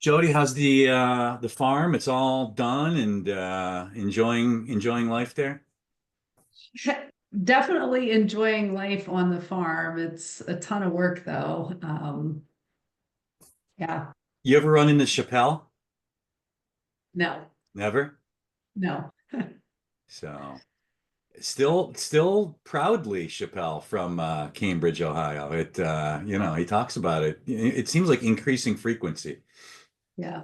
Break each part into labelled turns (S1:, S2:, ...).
S1: Jody, how's the farm? It's all done and enjoying life there.
S2: Definitely enjoying life on the farm. It's a ton of work though. Yeah,
S1: You ever run into Chappelle?
S2: no,
S1: Never.
S2: no.
S1: So still proudly Chappelle from Cambridge, Ohio. He talks about it. It seems like increasing frequency.
S2: Yeah.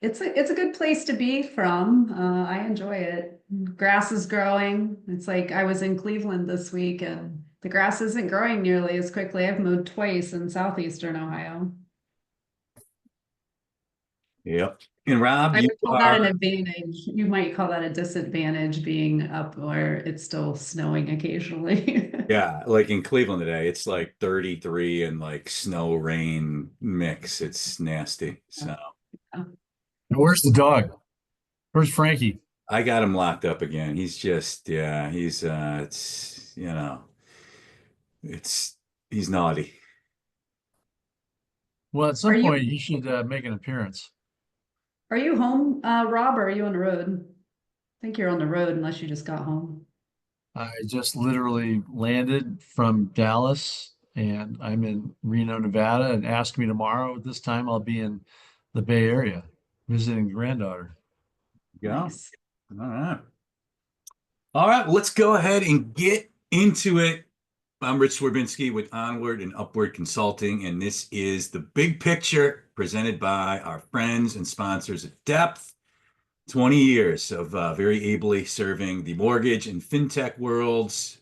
S2: It's a good place to be from. I enjoy it. Grass is growing. It's like I was in Cleveland this week and the grass isn't growing nearly as quickly. I've mowed twice in southeastern Ohio.
S1: Yep. And Rob,
S2: I
S1: you
S2: would call that an
S1: are
S2: advantage. You might call that a disadvantage being up where it's still snowing occasionally.
S1: yeah, like in Cleveland today, it's like 33 and like snow rain mix. It's nasty. So
S3: Where's the dog? Where's Frankie?
S1: I got him locked up again. it's he's naughty.
S3: Well, at
S2: Are
S3: some
S2: you
S3: point you should make an appearance.
S2: are you home, Rob, or are you on the road? I think you're on the road unless you just got home.
S3: I just literally landed from Dallas and I'm in Reno, Nevada, and ask me tomorrow at this time I'll be in the Bay Area visiting granddaughter.
S1: Yeah.
S2: Nice.
S1: All right. All right. Let's go ahead and get into it. I'm Rich Swerbinski with Onward and Upward Consulting, and this is the big picture presented by our friends and sponsors at Depth. 20 years of very ably serving the mortgage and fintech worlds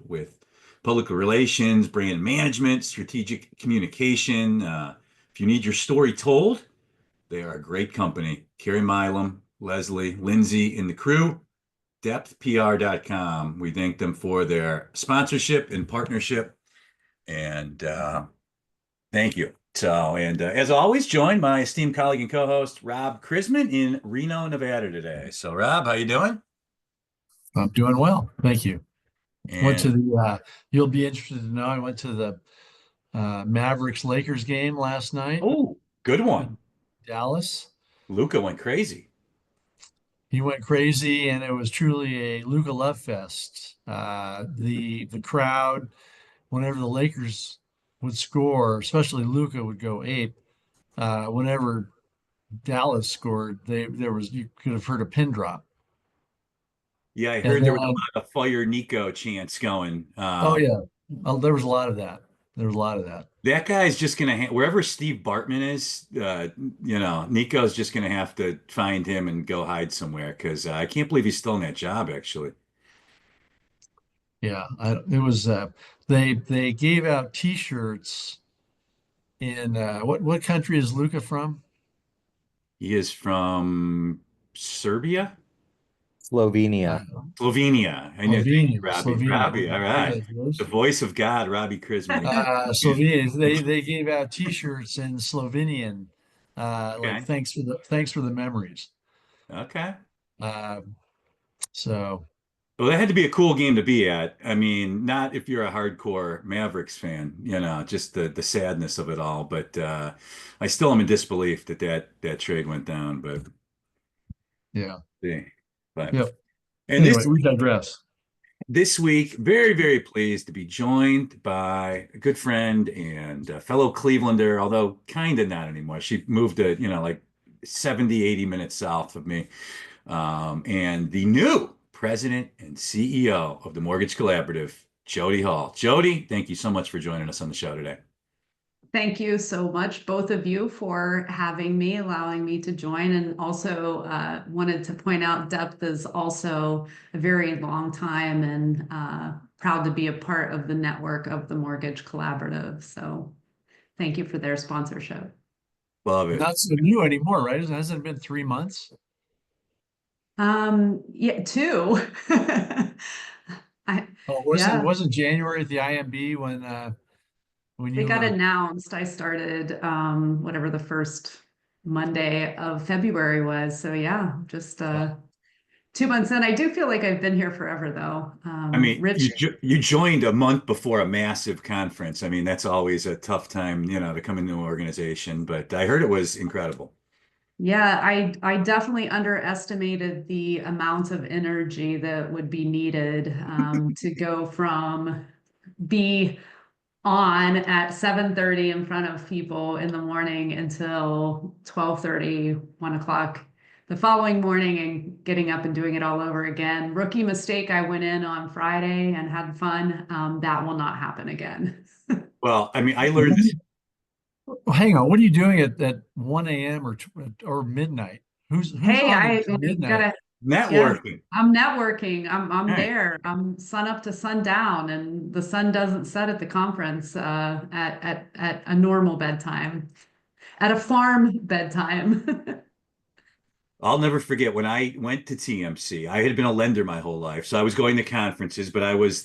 S1: with public relations, brand management, strategic communication. If you need your story told, they are a great company. Carrie Milam, Leslie, Lindsay, and the crew, depthpr.com. We thank them for their sponsorship and partnership. And thank you. As always, joined my esteemed colleague and co-host Rob Chrisman in Reno, Nevada today. So, Rob, how you doing?
S3: I'm doing well. Thank you. Went
S1: And
S3: to you'll be interested to know, I went to the Mavericks Lakers game last night
S1: oh, good one.
S3: in Dallas.
S1: Luca went crazy.
S3: He went crazy, and it was truly a Luka love fest. The crowd, whenever the Lakers would score, especially Luka would go ape. Whenever Dallas scored, there was you could have heard a pin drop.
S1: Yeah, I
S3: And
S1: heard there was a
S3: then,
S1: lot of Fire Nico chants going.
S3: oh yeah, there was a lot of that. There was a lot of that.
S1: That guy's just gonna wherever Steve Bartman is, Nico's just gonna have to find him and go hide somewhere because I can't believe he's still in that job, actually.
S3: Yeah, it was. They gave out T-shirts in what country is Luka from?
S1: He is from Serbia,
S3: Uh,
S4: Slovenia.
S1: Slovenia. I know. Thank you,
S3: Slovenia,
S1: Robbie.
S3: Slovenia.
S1: Robbie, all right. The
S3: Congratulations.
S1: voice of God, Robbie Krisman.
S3: Slovenia. They gave out T-shirts in Slovenian, like
S1: Okay.
S3: thanks for the memories.
S1: Okay.
S3: Uh, so
S1: Well, that had to be a cool game to be at. I mean, not if you're a hardcore Mavericks fan, just the sadness of it all. But I still am in disbelief that trade went down. But
S3: yeah,
S1: see, but
S3: yep.
S1: and
S3: Anyway, we digress.
S1: this week, very very pleased to be joined by a good friend and a fellow Clevelander, although kind of not anymore. She moved to like 70, 80 minutes south of me. And the new president and CEO of the Mortgage Collaborative, Jodi Hall. Jodi, thank you so much for joining us on the show today.
S2: Thank you so much, both of you, for having me, allowing me to join, and also wanted to point out Depth is also a very long time and proud to be a part of the network of the Mortgage Collaborative. So thank you for their sponsorship.
S1: Love it.
S3: Not so new anymore, right? Hasn't it been 3 months?
S2: Yeah, two. I,
S3: Oh, it
S2: yeah,
S3: wasn't January at the IMB when
S2: they
S3: you
S2: got announced. I started whatever the first Monday of February was. So yeah, just 2 months in. I do feel like I've been here forever though.
S1: I mean,
S2: Rich,
S1: you joined a month before a massive conference. I mean, that's always a tough time, to come into an organization, but I heard it was incredible.
S2: Yeah, I definitely underestimated the amount of energy that would be needed to go from be on at 7:30 in front of people in the morning until 12:30, 1 o'clock the following morning and getting up and doing it all over again. Rookie mistake. I went in on Friday and had fun. That will not happen again.
S1: Well, I mean, I learned this.
S3: Hang on, what are you doing at 1 a.m. or midnight? Who's
S2: Hey,
S3: on
S2: I
S3: at midnight?
S2: gotta, yeah,
S1: Networking.
S2: I'm networking. I'm
S1: All right.
S2: there. I'm sun up to sundown, and the sun doesn't set at the conference at a normal bedtime, at a farm bedtime.
S1: I'll never forget when I went to TMC. I had been a lender my whole life, so I was going to conferences, but I was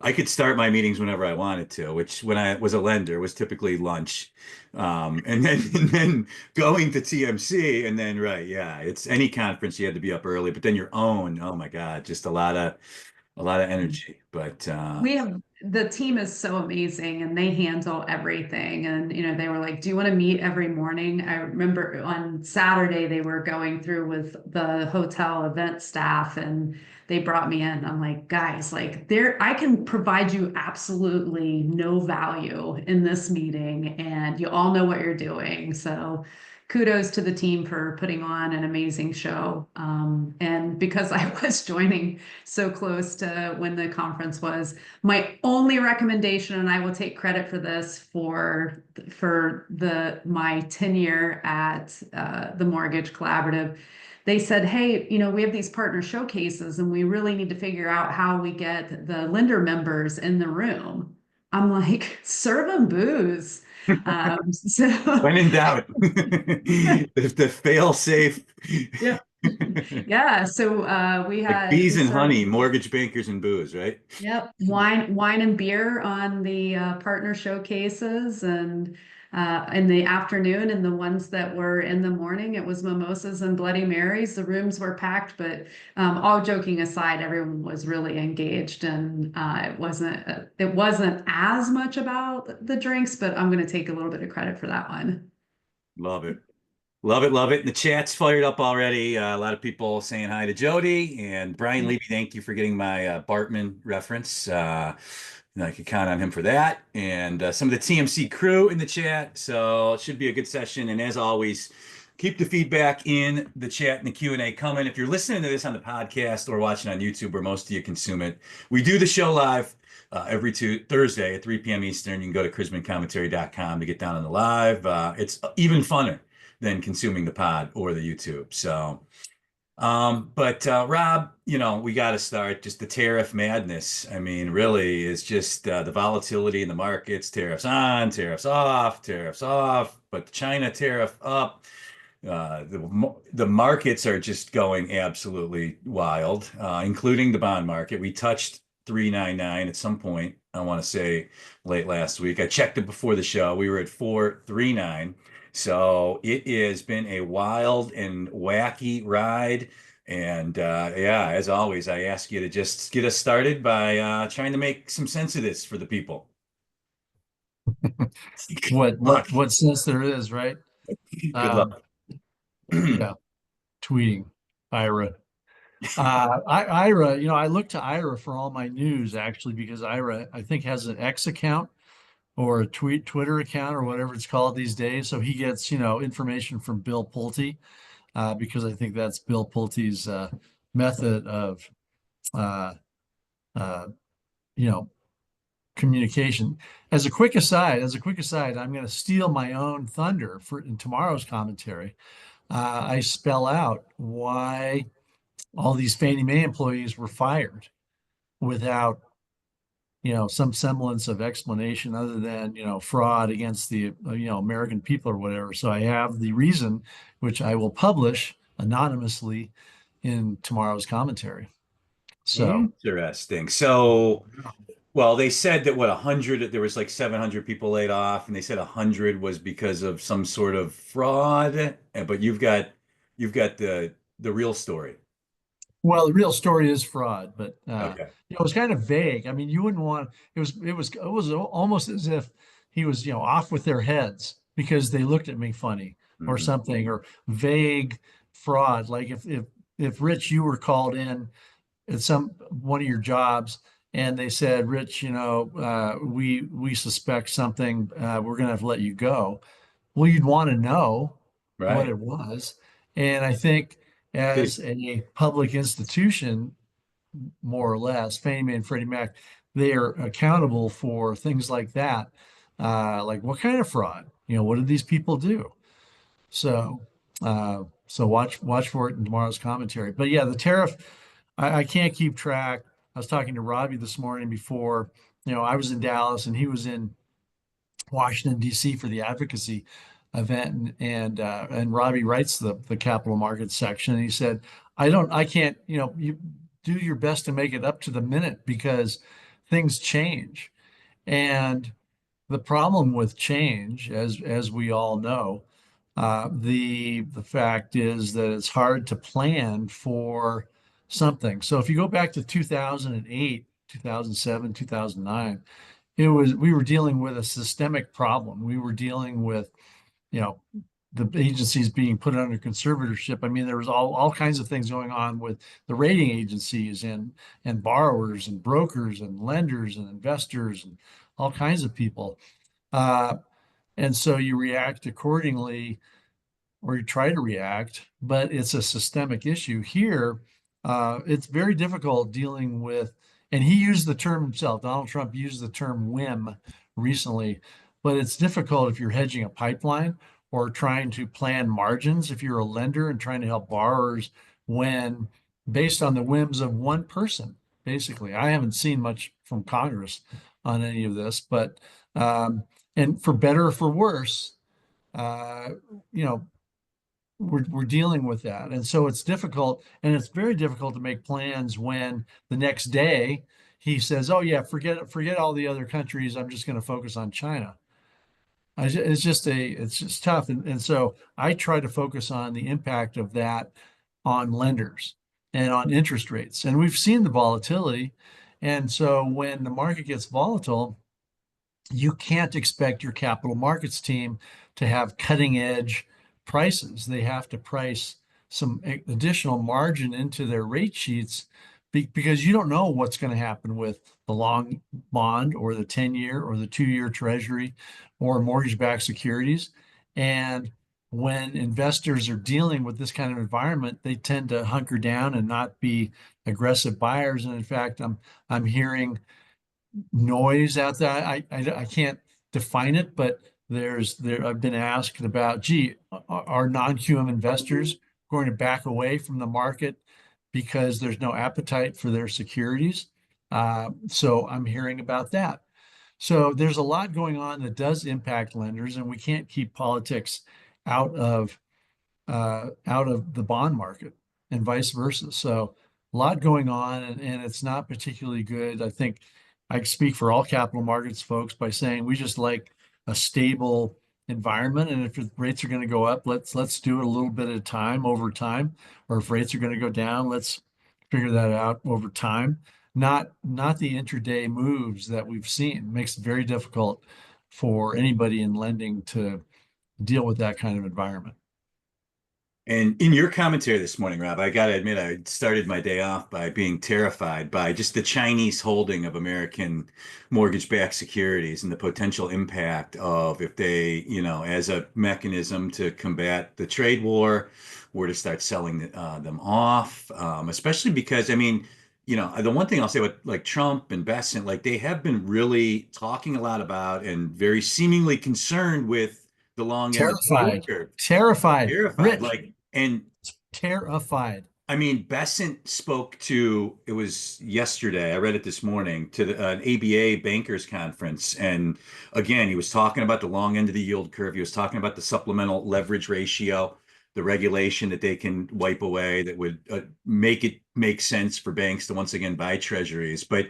S1: I could start my meetings whenever I wanted to, which when I was a lender was typically lunch. And then and then going to TMC and then right, yeah, it's any conference you had to be up early, but then your own, oh my God, just a lot of energy. But
S2: We have the team is so amazing and they handle everything. And, they were like, do you want to meet every morning? I remember on Saturday they were going through with the hotel event staff and they brought me in. I'm like, guys, like I can provide you absolutely no value in this meeting and you all know what you're doing. So kudos to the team for putting on an amazing show. And because I was joining so close to when the conference was, my only recommendation, and I will take credit for this for the my tenure at the Mortgage Collaborative. They said, hey, we have these partner showcases and we really need to figure out how we get the lender members in the room. I'm like, serve them booze. So
S1: when in doubt, the fail safe,
S2: yeah, yeah. So
S1: like bees
S2: we
S1: and
S2: served.
S1: honey, mortgage bankers and booze, right?
S2: Yep, wine and beer on the partner showcases, and in the afternoon, and the ones that were in the morning, it was mimosas and Bloody Marys. The rooms were packed, but all joking aside, everyone was really engaged, and it wasn't as much about the drinks, but I'm going to take a little bit of credit for that one.
S1: Love it. Love it, love it. And the chat's fired up already. A lot of people saying hi to Jody and Brian Levy. Thank you for getting my Bartman reference. I could count on him for that. And some of the TMC crew in the chat. So it should be a good session. And as always, keep the feedback in the chat and the Q&A coming. If you're listening to this on the podcast or watching on YouTube, where most of you consume it, we do the show live every Thursday at 3 p.m. Eastern. You can go to chrismancommentary.com to get down on the live. It's even funner than consuming the pod or the YouTube. So, but Rob, we got to start just the tariff madness. I mean, really, is just the volatility in the markets, tariffs on, tariffs off, but the China tariff up. The markets are just going absolutely wild, including the bond market. We touched 399 at some point, I want to say late last week. I checked it before the show. We were at 439. So it has been a wild and wacky ride. And yeah, as always, I ask you to just get us started by trying to make some sense of this for the people.
S3: What
S1: Good luck.
S3: what sense there is, right?
S1: Good
S3: Um,
S1: luck.
S3: yeah, tweeting Ira. Ira, I look to Ira for all my news actually because Ira, I think, has an X account or a Twitter account or whatever it's called these days. So he gets, information from Bill Pulte because I think that's Bill Pulte's method of, uh, uh, you know, communication. As a quick aside, I'm going to steal my own thunder for in tomorrow's commentary. I spell out why all these Fannie Mae employees were fired without, some semblance of explanation other than, fraud against the, American people or whatever. So I have the reason, which I will publish anonymously in tomorrow's commentary. So,
S1: Interesting. So, well, they said that 100, there was like 700 people laid off, and they said 100 was because of some sort of fraud. But you've got the real story.
S3: well, the real story is fraud, but
S1: Okay.
S3: it was kind of vague. I mean, you wouldn't want it was almost as if he was, off with their heads because they looked at me funny. or
S1: Mhm.
S3: something, or vague fraud. Like if Rich, you were called in at some one of your jobs and they said, Rich, we suspect something, we're gonna have to let you go. Well, you'd want to know what
S1: Right.
S3: it was. And I think
S1: They-
S3: as a public institution, more or less, Fannie Mae and Freddie Mac, they are accountable for things like that. Like what kind of fraud? What did these people do? So, so watch for it in tomorrow's commentary. But yeah, the tariff, I can't keep track. I was talking to Robbie this morning before, I was in Dallas and he was in Washington, D.C. for the advocacy event, and Robbie writes the capital markets section, and he said, I can't, you do your best to make it up to the minute because things change, and the problem with change, as we all know, the fact is that it's hard to plan for something. So if you go back to 2008, 2007, 2009, we were dealing with a systemic problem. We were dealing with, you know, the agencies being put under conservatorship. I mean, there was all kinds of things going on with the rating agencies and borrowers and brokers and lenders and investors and all kinds of people. Uh, and so you react accordingly or you try to react, but it's a systemic issue. Here, it's very difficult dealing with, and he used the term himself, Donald Trump used the term whim recently, but it's difficult if you're hedging a pipeline or trying to plan margins if you're a lender and trying to help borrowers when based on the whims of one person, basically. I haven't seen much from Congress on any of this, but and for better or for worse, uh, you know, we're dealing with that. And so it's difficult, and it's very difficult to make plans when the next day he says, "Oh yeah, forget all the other countries. I'm just going to focus on China." It's just tough. And so I try to focus on the impact of that on lenders and on interest rates. And we've seen the volatility. And so when the market gets volatile, you can't expect your capital markets team to have cutting edge prices. They have to price some additional margin into their rate sheets because you don't know what's going to happen with the long bond or the 10-year or the 2-year treasury or mortgage-backed securities. And when investors are dealing with this kind of environment, they tend to hunker down and not be aggressive buyers. And in fact, I'm hearing noise out there. I can't define it, but I've been asked about, gee, are non-QM investors going to back away from the market because there's no appetite for their securities? So I'm hearing about that. So there's a lot going on that does impact lenders, and we can't keep politics out of out of the bond market and vice versa. So a lot going on, and it's not particularly good. I think I speak for all capital markets folks by saying we just like a stable environment. And if rates are going to go up, let's do it a little bit at a time over time. Or if rates are going to go down, let's figure that out over time. Not the intraday moves that we've seen. It makes it very difficult for anybody in lending to deal with that kind of environment.
S1: And in your commentary this morning, Rob, I got to admit, I started my day off by being terrified by just the Chinese holding of American mortgage-backed securities and the potential impact of if they, as a mechanism to combat the trade war, were to start selling them off. Especially because, I mean, the one thing I'll say with like Trump and Bessent, like they have been really talking a lot about and very seemingly concerned with the long end of the yield
S3: Terrified,
S1: curve.
S3: terrified,
S1: Terrified,
S3: Rich,
S1: like, and
S3: terrified.
S1: I mean, Bessent spoke to, it was yesterday, I read it this morning, to an ABA bankers conference. And again, he was talking about the long end of the yield curve. He was talking about the supplemental leverage ratio, the regulation that they can wipe away that would make it make sense for banks to once again buy treasuries. But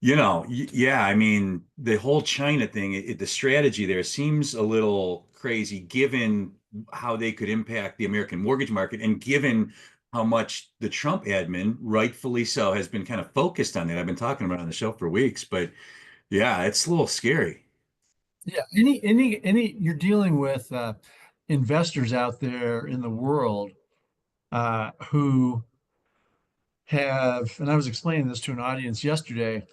S1: yeah, I mean, the whole China thing, the strategy there seems a little crazy given how they could impact the American mortgage market and given how much the Trump admin, rightfully so, has been kind of focused on that. I've been talking about it on the show for weeks, but yeah, it's a little scary.
S3: Yeah, you're dealing with investors out there in the world who have, and I was explaining this to an audience yesterday.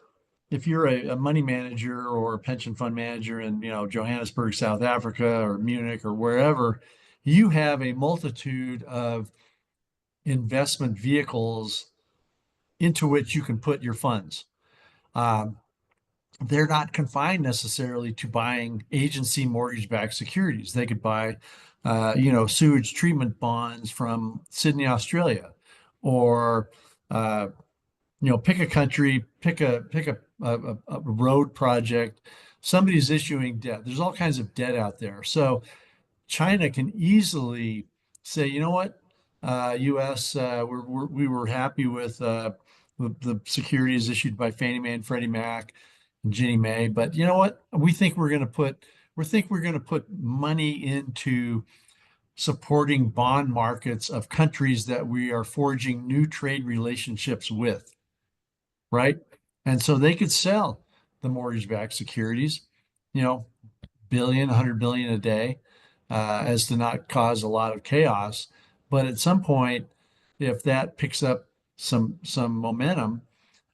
S3: If you're a money manager or a pension fund manager in, Johannesburg, South Africa, or Munich or wherever, you have a multitude of investment vehicles into which you can put your funds. Um, they're not confined necessarily to buying agency mortgage-backed securities. They could buy, sewage treatment bonds from Sydney, Australia, or pick a country, pick a road project. Somebody's issuing debt. There's all kinds of debt out there. So China can easily say, you know what, U.S. We were happy with the securities issued by Fannie Mae and Freddie Mac and Ginnie Mae, but you know what? We going to put money into supporting bond markets of countries that we are forging new trade relationships with, right? And so they could sell the mortgage-backed securities, you know, billion, 100 billion a day, as to not cause a lot of chaos. But at some point, if that picks up some momentum,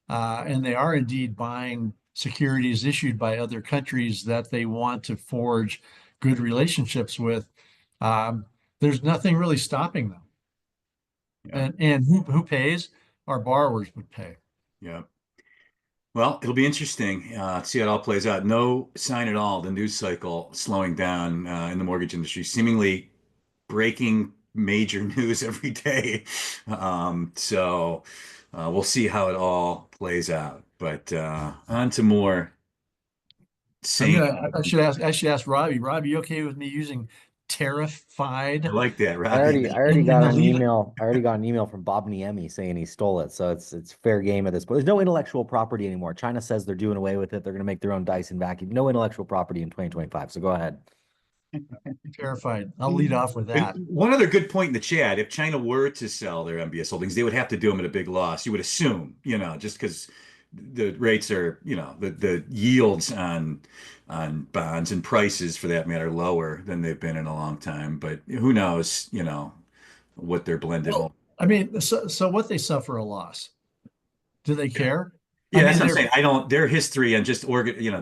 S3: and they are indeed buying securities issued by other countries that they want to forge good relationships with, there's nothing really stopping them.
S1: Yeah.
S3: And who pays? Our borrowers would pay.
S1: Yeah. Well, it'll be interesting to see how it all plays out. No sign at all, the news cycle slowing down in the mortgage industry, seemingly breaking major news every day. We'll see how it all plays out. But on to more sane.
S3: I should ask Robbie. Robbie, you okay with me using
S1: I
S3: terrified
S1: like that,
S4: I
S1: Robbie.
S4: already I already
S3: in
S4: got
S3: the
S4: an
S3: lead?
S4: email. I already got an email from Bob Niemi saying he stole it. So it's fair game at this point. There's no intellectual property anymore. China says they're doing away with it. They're going to make their own Dyson vacuum. No intellectual property in 2025. So go ahead.
S3: Terrified. I'll lead off with
S1: And
S3: that.
S1: one other good point in the chat, if China were to sell their MBS holdings, they would have to do them at a big loss. You would assume, just because the rates are, the yields on bonds and prices for that matter lower than they've been in a long time. But who knows, what their blended
S3: Well,
S1: home.
S3: I mean, so what they suffer a loss. Do they
S1: Yeah.
S3: care? I
S1: Yeah, that's
S3: mean,
S1: what I'm
S3: they're
S1: saying. I don't, their history and just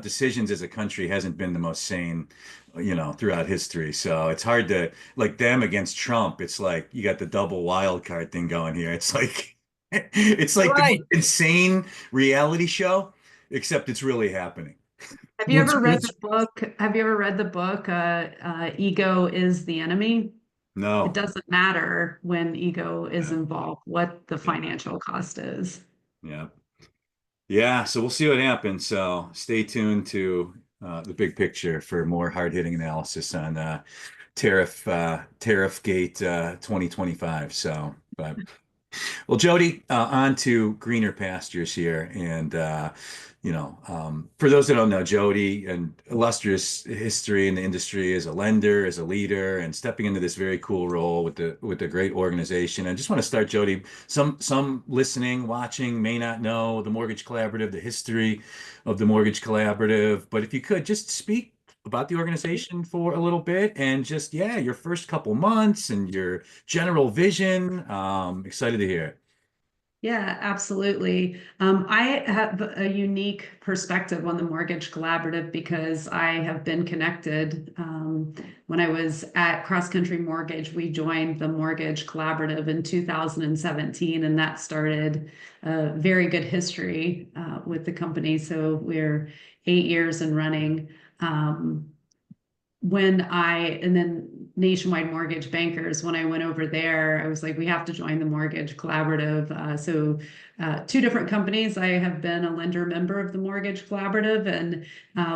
S1: decisions as a country hasn't been the most sane, throughout history. So it's hard to like them against Trump. It's like you got the double wild card thing going here. It's like it's like the most
S3: right.
S1: insane reality show, except it's really happening.
S2: Have you
S3: It's
S2: ever read
S3: it's
S2: the book? Have you ever read the book, Ego is the Enemy? It
S1: No.
S2: doesn't matter when ego is
S1: Yeah.
S2: involved, what the
S1: Yeah.
S2: financial cost is.
S1: Yeah. Yeah. So we'll see what happens. So stay tuned to the big picture for more hard-hitting analysis on tariff gate 2025. So, but well, Jody, on to greener pastures here. And, for those that don't know, Jody, an illustrious history in the industry as a lender, as a leader, and stepping into this very cool role with the great organization. I just want to start, Jody. Some listening, watching may not know the Mortgage Collaborative, the history of the Mortgage Collaborative, but if you could just speak about the organization for a little bit and just, yeah, your first couple months and your general vision. Excited to hear it.
S2: Yeah, absolutely. I have a unique perspective on the Mortgage Collaborative because I have been connected. When I was at Cross Country Mortgage, we joined the Mortgage Collaborative in 2017, and that started a very good history with the company. So we're 8 years and running. And then Nationwide Mortgage Bankers, when I went over there, I was like, we have to join the Mortgage Collaborative. Two different companies. I have been a lender member of the Mortgage Collaborative. And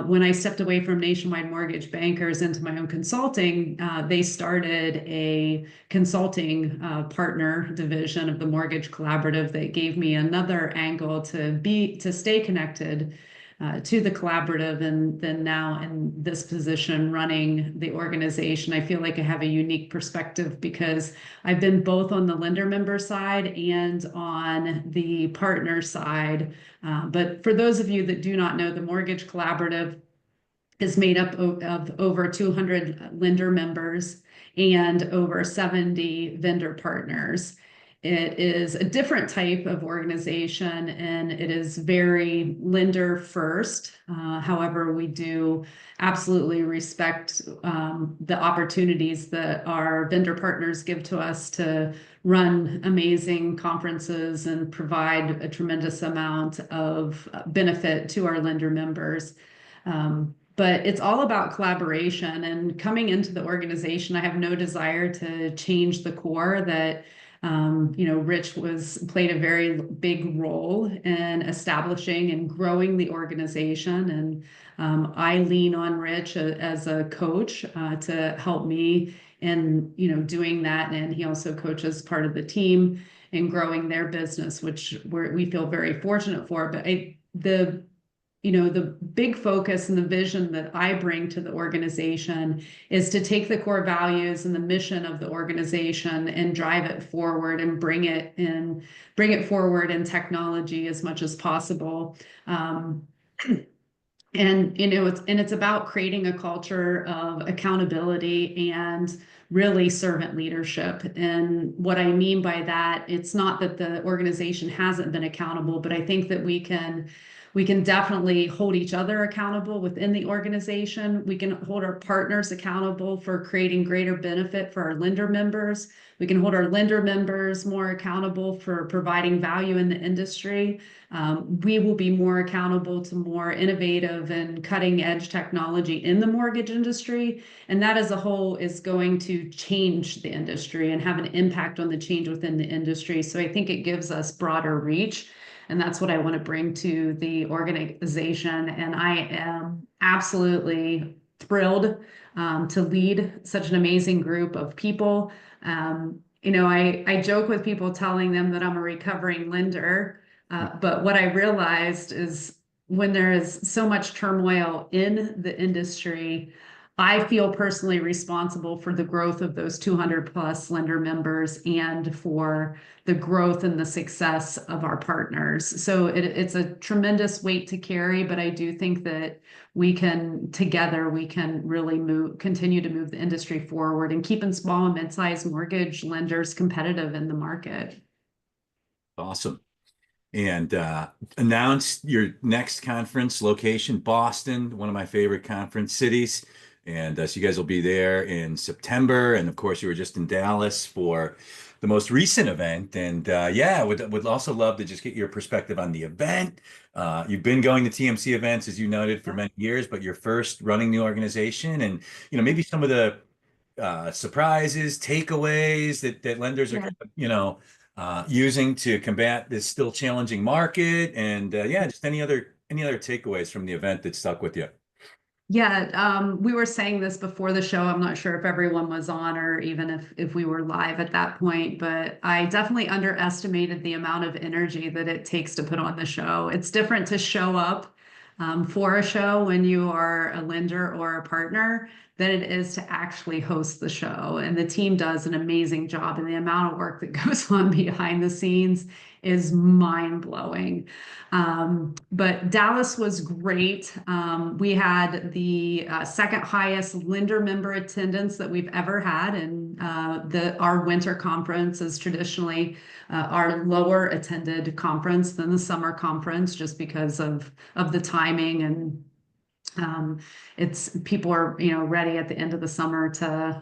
S2: when I stepped away from Nationwide Mortgage Bankers into my own consulting, they started a consulting partner division of the Mortgage Collaborative that gave me another angle to stay connected to the collaborative, and then now in this position running the organization, I feel like I have a unique perspective because I've been both on the lender member side and on the partner side. But for those of you that do not know, the Mortgage Collaborative is made up of over 200 lender members and over 70 vendor partners. It is a different type of organization, and it is very lender first. However, we do absolutely respect the opportunities that our vendor partners give to us to run amazing conferences and provide a tremendous amount of benefit to our lender members. But it's all about collaboration, and coming into the organization, I have no desire to change the core that Rich played a very big role in establishing and growing the organization. And I lean on Rich as a coach to help me in, doing that. And he also coaches part of the team in growing their business, which we feel very fortunate for. But the big focus and the vision that I bring to the organization is to take the core values and the mission of the organization and drive it forward and bring it forward in technology as much as possible. It's about creating a culture of accountability and really servant leadership. And what I mean by that, it's not that the organization hasn't been accountable, but I think that we can definitely hold each other accountable within the organization. We can hold our partners accountable for creating greater benefit for our lender members. We can hold our lender members more accountable for providing value in the industry. We will be more accountable to more innovative and cutting edge technology in the mortgage industry. And that as a whole is going to change the industry and have an impact on the change within the industry. So I think it gives us broader reach. And that's what I want to bring to the organization. And I am absolutely thrilled to lead such an amazing group of people. I joke with people telling them that I'm a recovering lender. But what I realized is when there is so much turmoil in the industry, I feel personally responsible for the growth of those 200 plus lender members and for the growth and the success of our partners. So it's a tremendous weight to carry, but I do think that together we can really continue to move the industry forward and keeping small and mid-sized mortgage lenders competitive in the market.
S1: Awesome. And announce your next conference location, Boston, one of my favorite conference cities. And so you guys will be there in September. And of course, you were just in Dallas for the most recent event. And would also love to just get your perspective on the event. You've been going to TMC events, as you noted, for many years, but you're first running the organization. And, maybe some of the surprises, takeaways that lenders are, using to combat this still challenging market. And just any other takeaways from the event that stuck with you.
S2: Yeah, we were saying this before the show. I'm not sure if everyone was on or even if we were live at that point, but I definitely underestimated the amount of energy that it takes to put on the show. It's different to show up for a show when you are a lender or a partner than it is to actually host the show. And the team does an amazing job, and the amount of work that goes on behind the scenes is mind-blowing. But Dallas was great. We had the second highest lender member attendance that we've ever had, and our winter conference is traditionally our lower attended conference than the summer conference, just because of the timing, and people are ready at the end of the summer to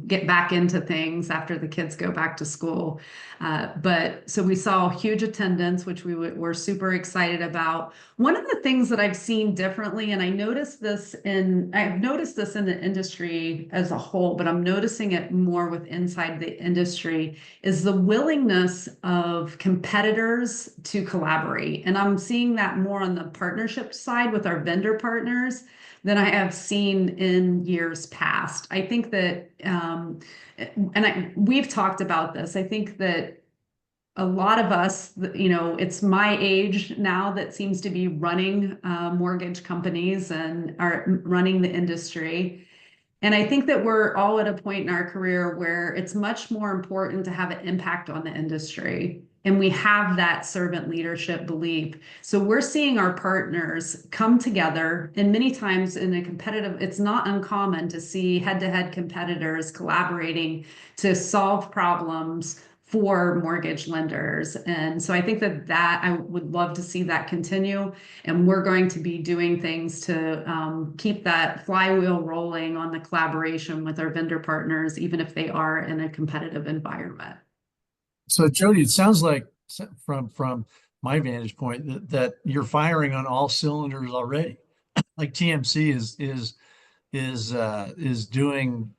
S2: get back into things after the kids go back to school. But so we saw huge attendance, which were super excited about. One of the things that I've seen differently, and I've noticed this in the industry as a whole, but I'm noticing it more with inside the industry, is the willingness of competitors to collaborate. And I'm seeing that more on the partnership side with our vendor partners than I have seen in years past. I think that, we've talked about this. I think that a lot of us, it's my age now that seems to be running mortgage companies and are running the industry. And I think that we're all at a point in our career where it's much more important to have an impact on the industry. And we have that servant leadership belief. So we're seeing our partners come together, and many times in a competitive, it's not uncommon to see head-to-head competitors collaborating to solve problems for mortgage lenders. And so I think that I would love to see that continue. And we're going to be doing things to keep that flywheel rolling on the collaboration with our vendor partners, even if they are in a competitive environment.
S3: So Jody, it sounds like from my vantage point that you're firing on all cylinders already. Like TMC is doing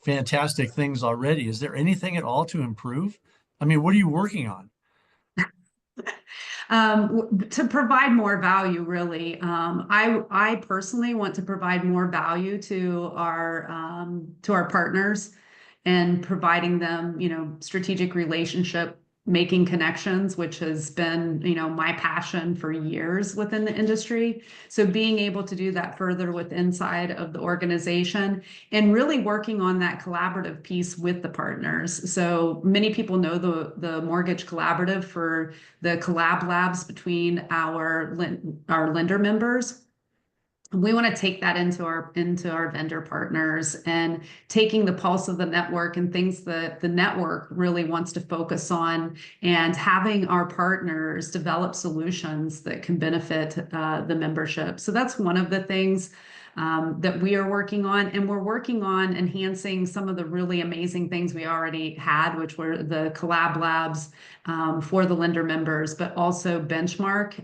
S3: fantastic things already. Is there anything at all to improve? I mean, what are you working on?
S2: To provide more value, really. I personally want to provide more value to our partners and providing them, strategic relationship, making connections, which has been, my passion for years within the industry. So being able to do that further with inside of the organization and really working on that collaborative piece with the partners. So many people know the Mortgage Collaborative for the collab labs between our lender members. We want to take that into our vendor partners and taking the pulse of the network and things that the network really wants to focus on, and having our partners develop solutions that can benefit the membership. So that's one of the things that we are working on, and we're working on enhancing some of the really amazing things we already had, which were the collab labs for the lender members, but also Benchmark,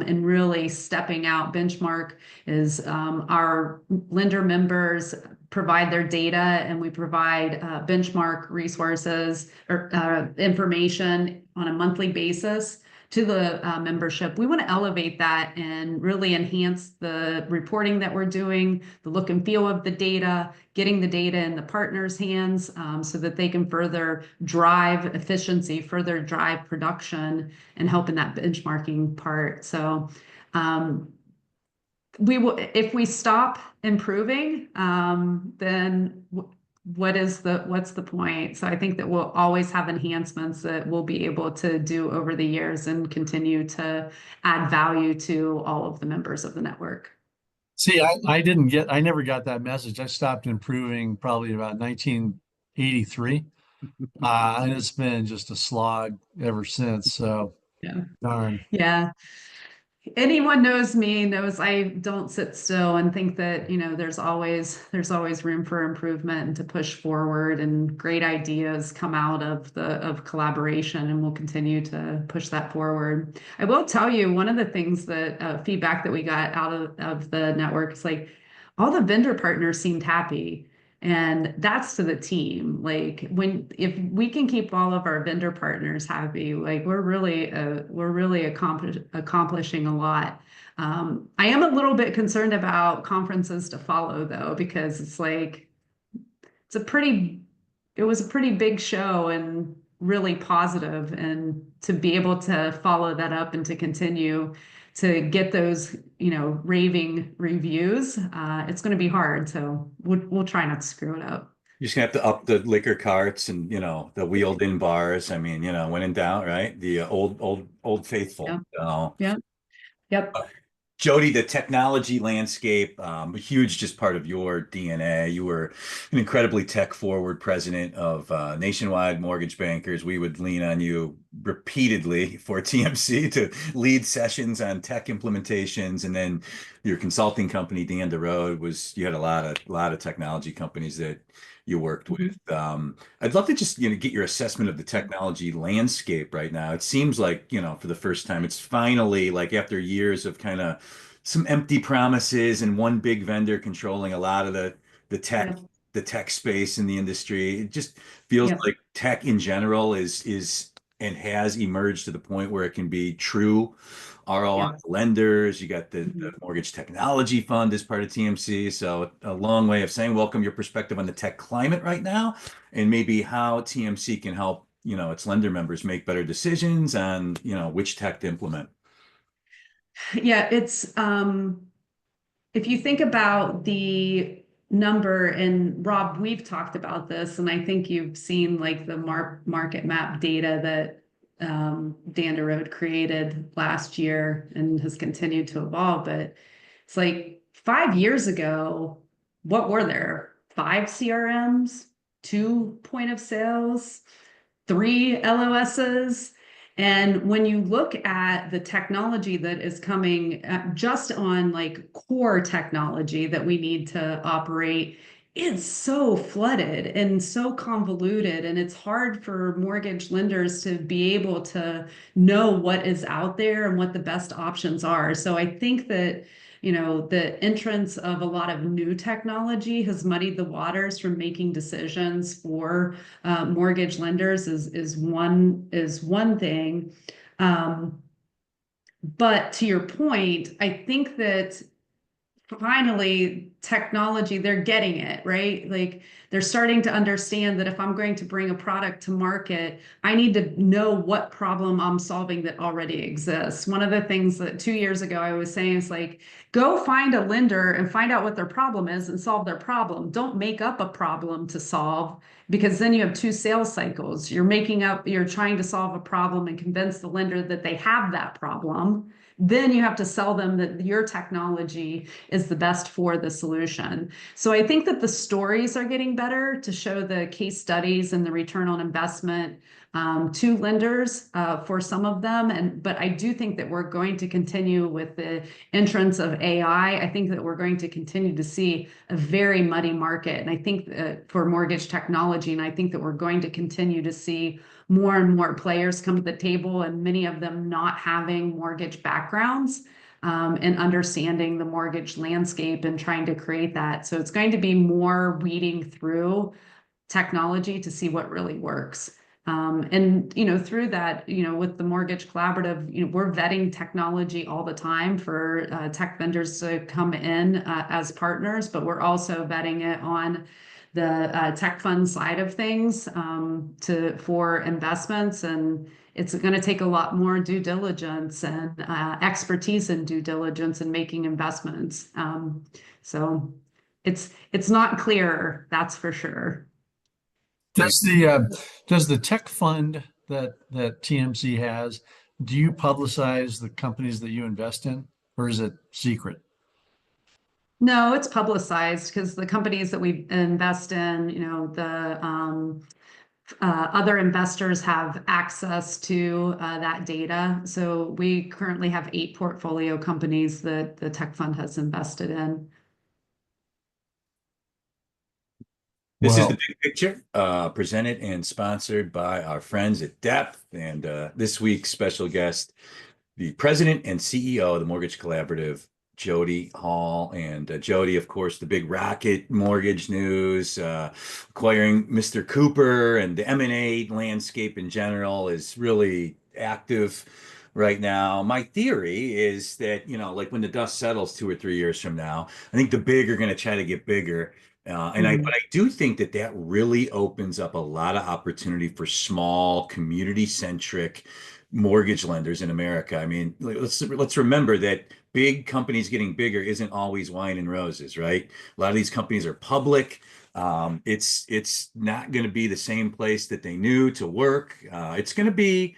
S2: and really stepping out. Benchmark is our lender members provide their data, and we provide benchmark resources or information on a monthly basis to the membership. We want to elevate that and really enhance the reporting that we're doing, the look and feel of the data, getting the data in the partners' hands so that they can further drive efficiency, further drive production, and help in that benchmarking part. So we will, if we stop improving, then what's the point? So I think that we'll always have enhancements that we'll be able to do over the years and continue to add value to all of the members of the network.
S3: See, I never got that message. I stopped improving probably about 1983. And it's been just a slog ever since. So
S2: Yeah.
S3: darn.
S2: Yeah. Anyone knows me knows I don't sit still and think that, there's always room for improvement and to push forward, and great ideas come out of collaboration, and we'll continue to push that forward. I will tell you, one of the things that feedback that we got out of the network is like all the vendor partners seemed happy. And that's to the team. Like if we can keep all of our vendor partners happy, like we're really accomplishing a lot. I am a little bit concerned about conferences to follow though, because it's like it was a pretty big show and really positive, and to be able to follow that up and to continue to get those, raving reviews, it's going to be hard. So we'll try not to screw it up.
S1: You're just gonna have to up the liquor carts and the wheeled in bars. I mean, when in doubt, right? The old faithful.
S2: Yeah.
S1: So,
S2: Yeah. Yep.
S1: Jodi, the technology landscape, a huge just part of your DNA. You were an incredibly tech-forward president of Nationwide Mortgage Bankers. We would lean on you repeatedly for TMC to lead sessions on tech implementations, and then your consulting company down the road you had a lot of technology companies that you worked with. I'd love to just get your assessment of the technology landscape right now. It seems like for the first time, it's finally, like, after years of kind of some empty promises and one big vendor controlling a lot of the tech
S2: Yeah.
S1: the tech space in the industry. It just feels
S2: Yeah.
S1: like tech in general is and has emerged to the point where it can be true ROI
S2: Yeah.
S1: lenders. You got the
S2: Mhm.
S1: Mortgage Technology Fund as part of TMC. So a long way of saying welcome your perspective on the tech climate right now, and maybe how TMC can help its lender members make better decisions on which tech to implement.
S2: Yeah, it's if you think about the number, and Rob, we've talked about this, and I think you've seen like the market map data that Danderode created last year and has continued to evolve. But it's like 5 years ago, what were there? 5 CRMs, 2 point of sales, 3 LOSs. And when you look at the technology that is coming just on like core technology that we need to operate, it's so flooded and so convoluted, and it's hard for mortgage lenders to be able to know what is out there and what the best options are. So I think that, the entrance of a lot of new technology has muddied the waters from making decisions for mortgage lenders is one thing. But to your point, I think that finally technology, they're getting it, right? Like they're starting to understand that if I'm going to bring a product to market, I need to know what problem I'm solving that already exists. One of the things that 2 years ago I was saying is like, go find a lender and find out what their problem is and solve their problem. Don't make up a problem to solve, because then you have 2 sales cycles. You're trying to solve a problem and convince the lender that they have that problem. Then you have to sell them that your technology is the best for the solution. So I think that the stories are getting better to show the case studies and the return on investment to lenders for some of them. But I do think that we're going to continue with the entrance of AI. I think that we're going to continue to see a very muddy market. And I think for mortgage technology, and I think that we're going to continue to see more and more players come to the table, and many of them not having mortgage backgrounds and understanding the mortgage landscape and trying to create that. So it's going to be more weeding through technology to see what really works. And through that, with the Mortgage Collaborative, we're vetting technology all the time for tech vendors to come in as partners, but we're also vetting it on the tech fund side of things for investments. And it's going to take a lot more due diligence and expertise in due diligence and making investments. So it's not clear, that's for sure.
S3: Does the tech fund that TMC has, do you publicize the companies that you invest in, or is it secret?
S2: No, it's publicized because the companies that we invest in, the other investors have access to that data. So we currently have 8 portfolio companies that the tech fund has invested in.
S1: This is
S3: Well,
S1: the big picture, presented and sponsored by our friends at Depth. And this week's special guest, the president and CEO of the Mortgage Collaborative, Jodi Hall. And Jodi, of course, the big Rocket mortgage news, acquiring Mr. Cooper, and the M&A landscape in general is really active right now. My theory is that, like when the dust settles 2 or 3 years from now, I think the big are going to try to get bigger. But I do think that really opens up a lot of opportunity for small, community-centric mortgage lenders in America. I mean, let's remember that big companies getting bigger isn't always wine and roses, right? A lot of these companies are public. It's not going to be the same place that they knew to work. It's going to be,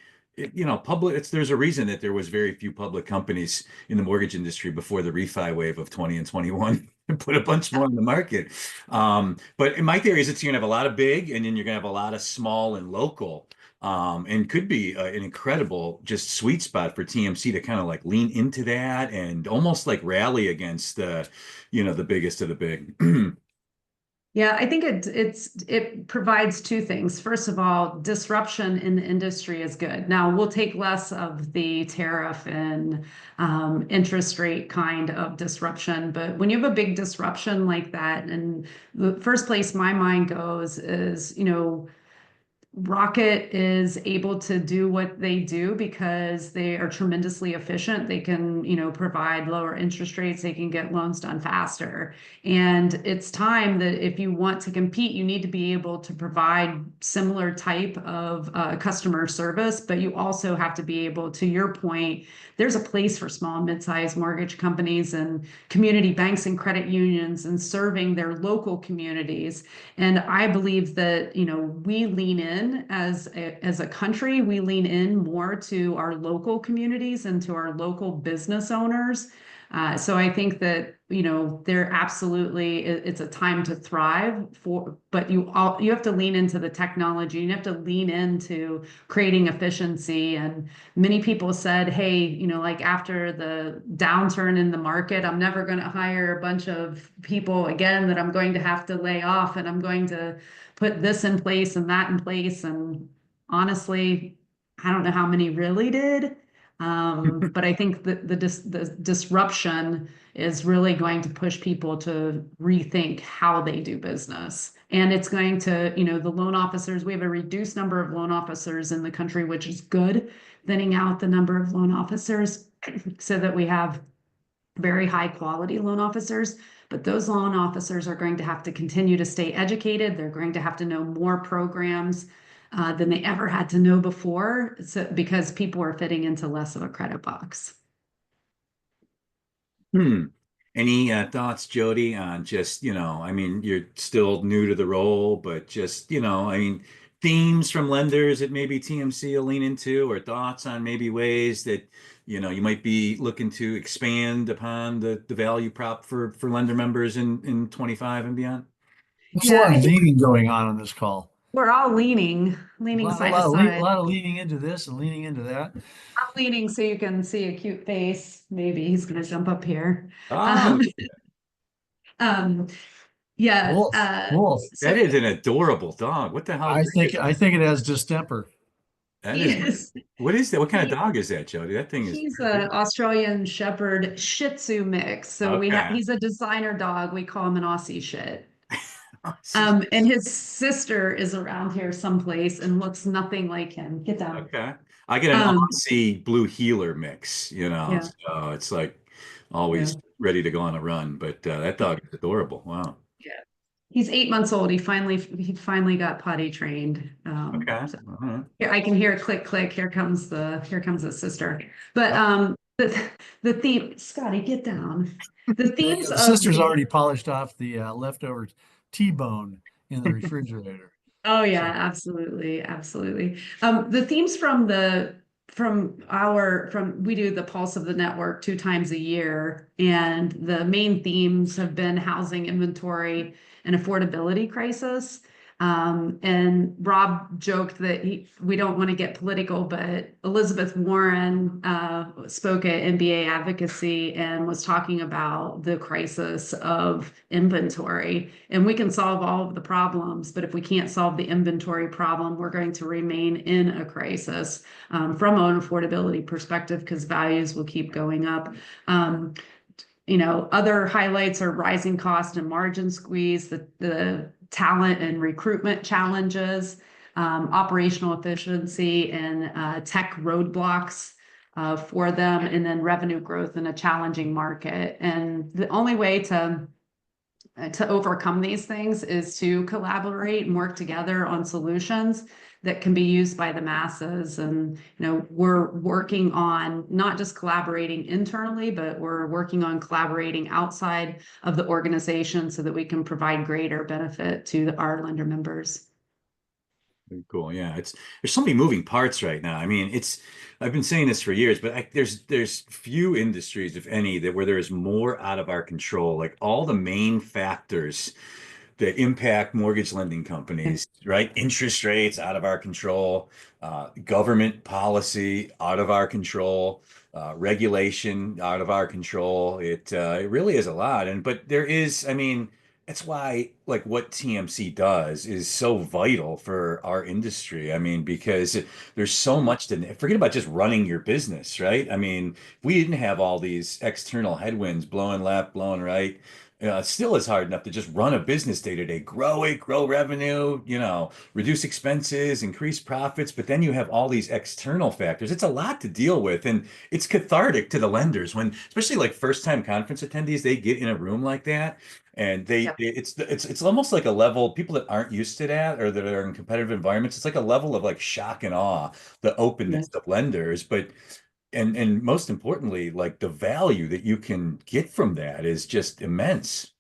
S1: public. There's a reason that there was very few public companies in the mortgage industry before the refi wave of 20 and 21 and put a bunch more on the market. But in my theory is it's going to have a lot of big, and then you're going to have a lot of small and local. And could be an incredible just sweet spot for TMC to kind of like lean into that and almost like rally against the biggest of the big.
S2: Yeah, I think it provides 2 things. First of all, disruption in the industry is good. Now we'll take less of the tariff and interest rate kind of disruption, but when you have a big disruption like that, and the first place my mind goes is, Rocket is able to do what they do because they are tremendously efficient. They can, provide lower interest rates. They can get loans done faster. And it's time that if you want to compete, you need to be able to provide similar type of customer service, but you also have to be able, to your point, there's a place for small and mid-sized mortgage companies and community banks and credit unions and serving their local communities. And I believe that, we lean in in as a country, we lean in more to our local communities and to our local business owners. So I think that, there absolutely, it's a time to thrive but you have to lean into the technology. You have to lean into creating efficiency. And many people said, hey, like after the downturn in the market, I'm never going to hire a bunch of people again that I'm going to have to lay off, and I'm going to put this in place and that in place. And honestly, I don't know how many really did. But I think that the disruption is really going to push people to rethink how they do business. And it's going to, the loan officers, we have a reduced number of loan officers in the country, which is good, thinning out the number of loan officers so that we have very high quality loan officers. But those loan officers are going to have to continue to stay educated. They're going to have to know more programs than they ever had to know before, because people are fitting into less of a credit box.
S1: Any thoughts, Jody, on just, I mean, you're still new to the role, but just, I mean, themes from lenders that maybe TMC will lean into, or thoughts on maybe ways that, you might be looking to expand upon the value prop for lender members in 25 and beyond?
S3: There's a lot of leaning going on this call.
S2: We're all leaning side to side.
S3: A lot of leaning into this and leaning into that.
S2: I'm leaning so you can see a cute face. Maybe he's going to jump up here.
S1: Oh,
S2: Yeah.
S3: Wolf. Wolf.
S1: that is an adorable dog. What the hell?
S3: I think it has distemper.
S1: That is, what is that? What kind of dog is that, Jody? That thing is.
S2: He's an Australian Shepherd Shih Tzu mix. So he's a designer dog. We call him an Aussie shit. And his sister is around here someplace and looks nothing like him. Get down.
S1: Okay. I get an Aussie blue heeler mix,
S2: Yeah.
S1: so it's like always ready to go on a run, but that dog is adorable. Wow.
S2: Yeah. He's 8 months old. He finally got potty trained.
S1: Okay.
S2: Here, I can hear click, click. Here comes the sister. But the theme, Scotty, get down. The themes
S3: The
S2: of
S3: sister's already polished off the leftover T-bone in the refrigerator.
S2: Oh yeah, absolutely, absolutely. The themes we do the Pulse of the Network 2 times a year, and the main themes have been housing inventory and affordability crisis. And Rob joked that we don't want to get political, but Elizabeth Warren spoke at NBA Advocacy and was talking about the crisis of inventory. And we can solve all of the problems, but if we can't solve the inventory problem, we're going to remain in a crisis from an affordability perspective, because values will keep going up. Other highlights are rising cost and margin squeeze, the talent and recruitment challenges, operational efficiency and tech roadblocks for them, and then revenue growth in a challenging market. And the only way to overcome these things is to collaborate and work together on solutions that can be used by the masses. And, we're working on not just collaborating internally, but we're working on collaborating outside of the organization so that we can provide greater benefit to our lender members.
S1: Very cool. Yeah, there's so many moving parts right now. I mean, I've been saying this for years, but there's few industries, if any, where there is more out of our control. Like all the main factors that impact mortgage lending companies, right? Interest rates out of our control, government policy out of our control, regulation out of our control. It really is a lot. But there is, I mean, that's why like what TMC does is so vital for our industry. I mean, because there's so much to forget about just running your business, right? I mean, if we didn't have all these external headwinds blowing left, blowing right, it still is hard enough to just run a business day to day, grow revenue, reduce expenses, increase profits. But then you have all these external factors. It's a lot to deal with. And it's cathartic to the lenders when, especially like first time conference attendees, they get in a room like that. And it's almost like a level, people that aren't used to that or that are in competitive environments, it's like a level of like shock and awe, the openness of lenders. But and most importantly, like the value that you can get from that is just immense.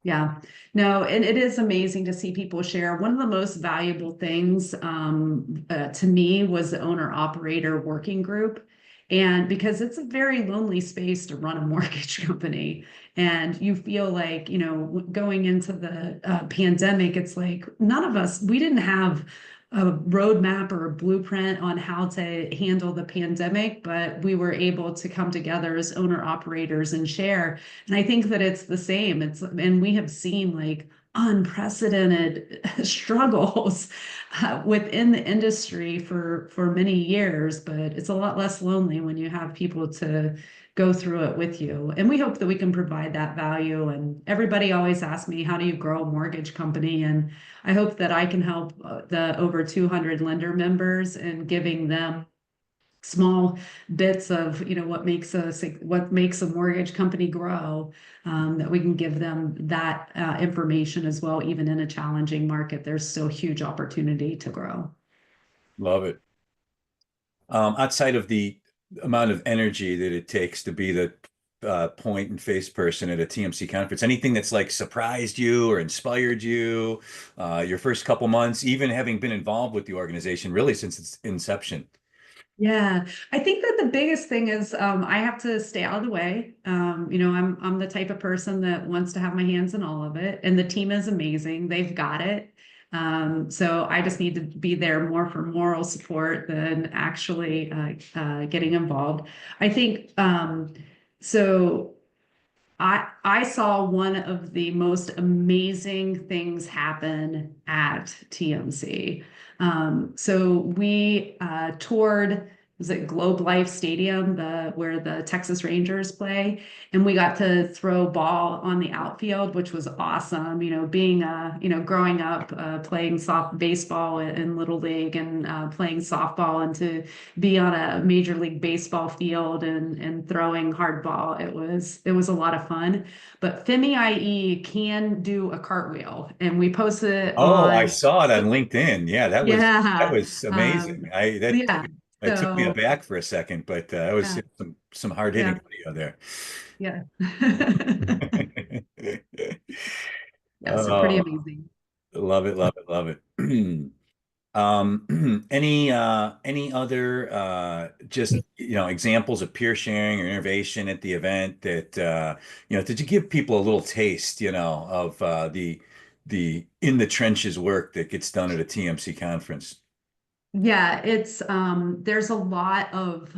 S2: Yeah, no, and it is amazing to see people share. One of the most valuable things to me was the owner operator working group. And because it's a very lonely space to run a mortgage company, and you feel like, going into the pandemic, it's like none of us, we didn't have a roadmap or a blueprint on how to handle the pandemic, but we were able to come together as owner operators and share. And I think that it's the same. And we have seen like unprecedented struggles within the industry for many years, but it's a lot less lonely when you have people to go through it with you. And we hope that we can provide that value. And everybody always asks me, how do you grow a mortgage company? And I hope that I can help the over 200 lender members and giving them small bits of what makes a mortgage company grow, that we can give them that information as well. Even in a challenging market, there's still huge opportunity to grow.
S1: Love it. Outside of the amount of energy that it takes to be the point and face person at a TMC conference, anything that's like surprised you or inspired you, your first couple months, even having been involved with the organization really since its inception?
S2: Yeah, I think that the biggest thing is I have to stay out of the way. I'm the type of person that wants to have my hands in all of it, and the team is amazing. They've got it. So I just need to be there more for moral support than actually getting involved. I think so. I saw one of the most amazing things happen at TMC. So we toured, was it Globe Life Stadium, where the Texas Rangers play, and we got to throw ball on the outfield, which was awesome. Being growing up playing soft baseball in Little League and playing softball, and to be on a Major League Baseball field and throwing hardball. It was a lot of fun. But Femi IE can do a cartwheel, and we posted it
S1: Oh, I
S2: on.
S1: saw it on LinkedIn. Yeah, that
S2: Yeah,
S1: was amazing.
S2: yeah.
S1: That took me
S2: So
S1: aback for a second, but it was
S2: yeah,
S1: some hard
S2: yeah,
S1: hitting video there.
S2: yeah. Yeah, so pretty
S1: Oh,
S2: amazing.
S1: love it, love it, love it. Any other just examples of peer sharing or innovation at the event that did you give people a little taste, of the in the trenches work that gets done at a TMC conference?
S2: Yeah, it's there's a lot of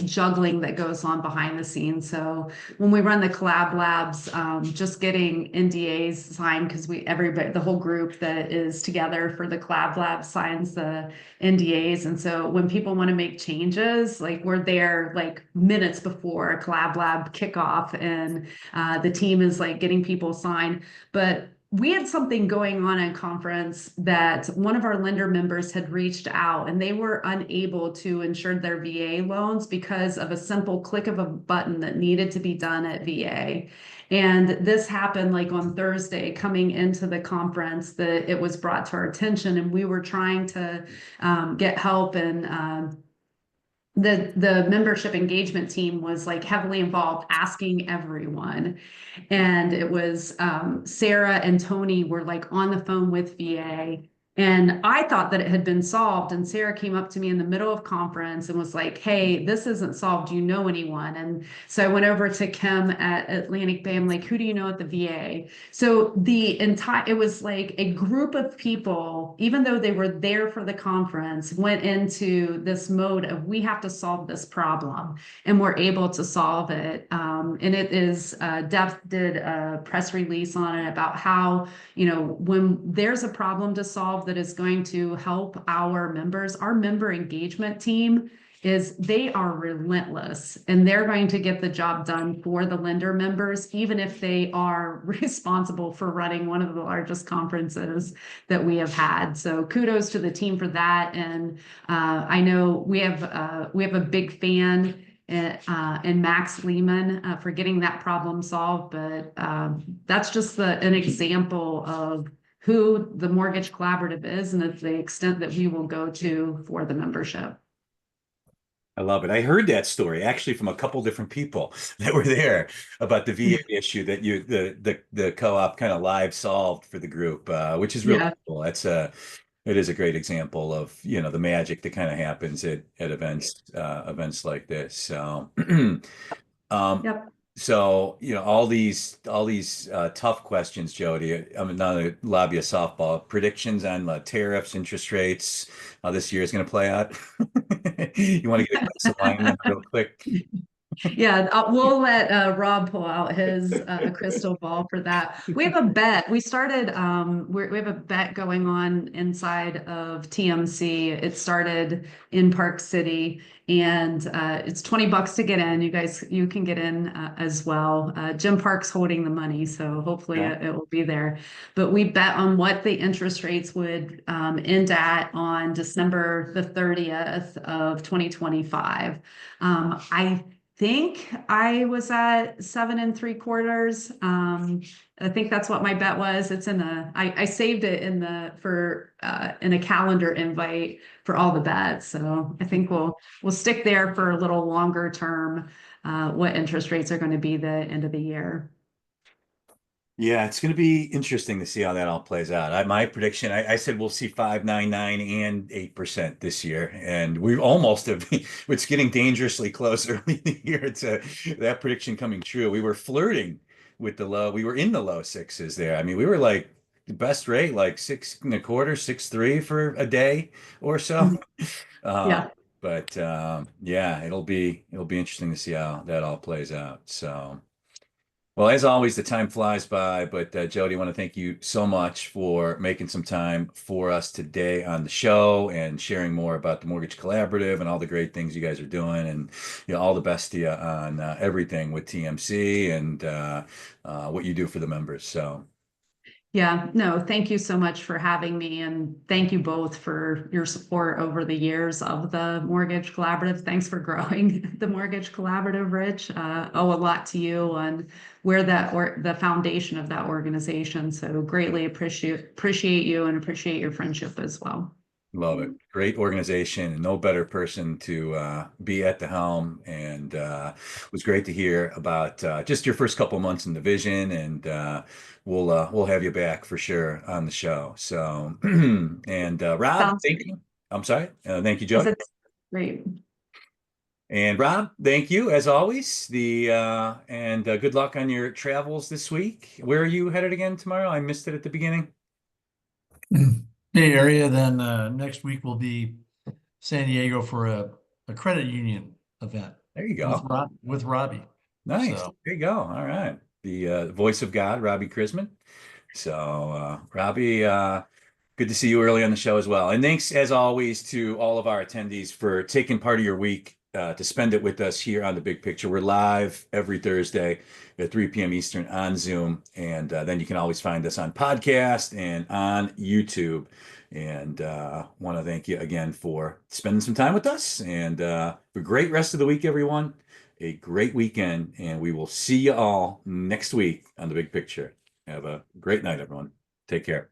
S2: juggling that goes on behind the scenes. So when we run the collab labs, just getting NDAs signed, because everybody, the whole group that is together for the collab lab signs the NDAs. And so when people want to make changes, like we're there like minutes before a collab lab kickoff, and the team is like getting people signed. But we had something going on in conference that one of our lender members had reached out, and they were unable to insure their VA loans because of a simple click of a button that needed to be done at VA. And this happened like on Thursday coming into the conference, that it was brought to our attention, and we were trying to get help. And the membership engagement team was like heavily involved, asking everyone. And it was Sarah and Tony were like on the phone with VA. And I thought that it had been solved. And Sarah came up to me in the middle of conference and was like, "Hey, this isn't solved. Do you know anyone?" And so I went over to Kim at Atlantic Bay. I'm like, "Who do you know at the VA?" So it was like a group of people, even though they were there for the conference, went into this mode of, we have to solve this problem, and we're able to solve it. And it is, Depth did a press release on it about how, when there's a problem to solve that is going to help our members, our member engagement team they are relentless, and they're going to get the job done for the lender members, even if they are responsible for running one of the largest conferences that we have had. So kudos to the team for that. And I know we have a big fan and Max Lehman for getting that problem solved. But that's just an example of who the Mortgage Collaborative is, and it's the extent that we will go to for the membership.
S1: I love it. I heard that story actually from a couple different people that were there about the VA issue that the co-op kind of live solved for the group, which is really
S2: Yeah.
S1: cool. It is a great example of, the magic that kind of happens at events like this. So Um,
S2: Yep.
S1: so, all these tough questions, Jody. I'm not a lobby a softball. Predictions on tariffs, interest rates, how this year is going to play out. You want to get a glass of wine in real quick?
S2: Yeah, we'll let Rob pull out his crystal ball for that. We have a bet. We have a bet going on inside of TMC. It started in Park City, and it's $20 to get in. You can get in as well. Jim Park's holding the money, so hopefully
S1: Yeah.
S2: it will be there. But we bet on what the interest rates would end at on December the 30th of 2025. I think I was at 7 3/4. I think that's what my bet was. I saved it in a calendar invite for all the bets. So I think we'll stick there for a little longer term, what interest rates are going to be the end of the year.
S1: Yeah, it's going to be interesting to see how that all plays out. My prediction, I said we'll see 5.99 and 8% this year, and we almost have. It's getting dangerously close early in the year to that prediction coming true. We were flirting with the low. We were in the low sixes there. I mean, we were like the best rate, like 6.25, 6.3 for a day or so.
S2: Mhm.
S1: Uh,
S2: Yeah.
S1: but yeah, it'll be interesting to see how that all plays out. So. Well, as always, the time flies by, but Jody, I want to thank you so much for making some time for us today on the show and sharing more about the Mortgage Collaborative and all the great things you guys are doing, and all the best to you on everything with TMC and what you do for the members. So,
S2: Yeah, no, thank you so much for having me, and thank you both for your support over the years of the Mortgage Collaborative. Thanks for growing the Mortgage Collaborative, Rich. Owe a lot to you on where the foundation of that organization. So greatly appreciate you and appreciate your friendship as well.
S1: love it. Great organization, and no better person to be at the helm. And it was great to hear about just your first couple months in the vision. And we'll have you back for sure on the show. So, and Rob,
S2: Sounds
S1: thank
S2: great.
S1: you. I'm sorry. Thank you,
S2: I
S1: Jody.
S2: said, great.
S1: And Rob, thank you as always. And good luck on your travels this week. Where are you headed again tomorrow? I missed it at the beginning.
S3: Bay Area. Then next week will be San Diego for a credit union event
S1: There you
S3: with
S1: go.
S3: with Robbie.
S1: Nice.
S3: So
S1: There you go. All right. The voice of God, Robbie Chrisman. So, Robbie, good to see you early on the show as well. And thanks, as always, to all of our attendees for taking part of your week to spend it with us here on The Big Picture. We're live every Thursday at 3 p.m. Eastern on Zoom. And then you can always find us on podcast and on YouTube. And want to thank you again for spending some time with us. And a great rest of the week, everyone. A great weekend. And we will see you all next week on The Big Picture. Have a great night, everyone. Take care.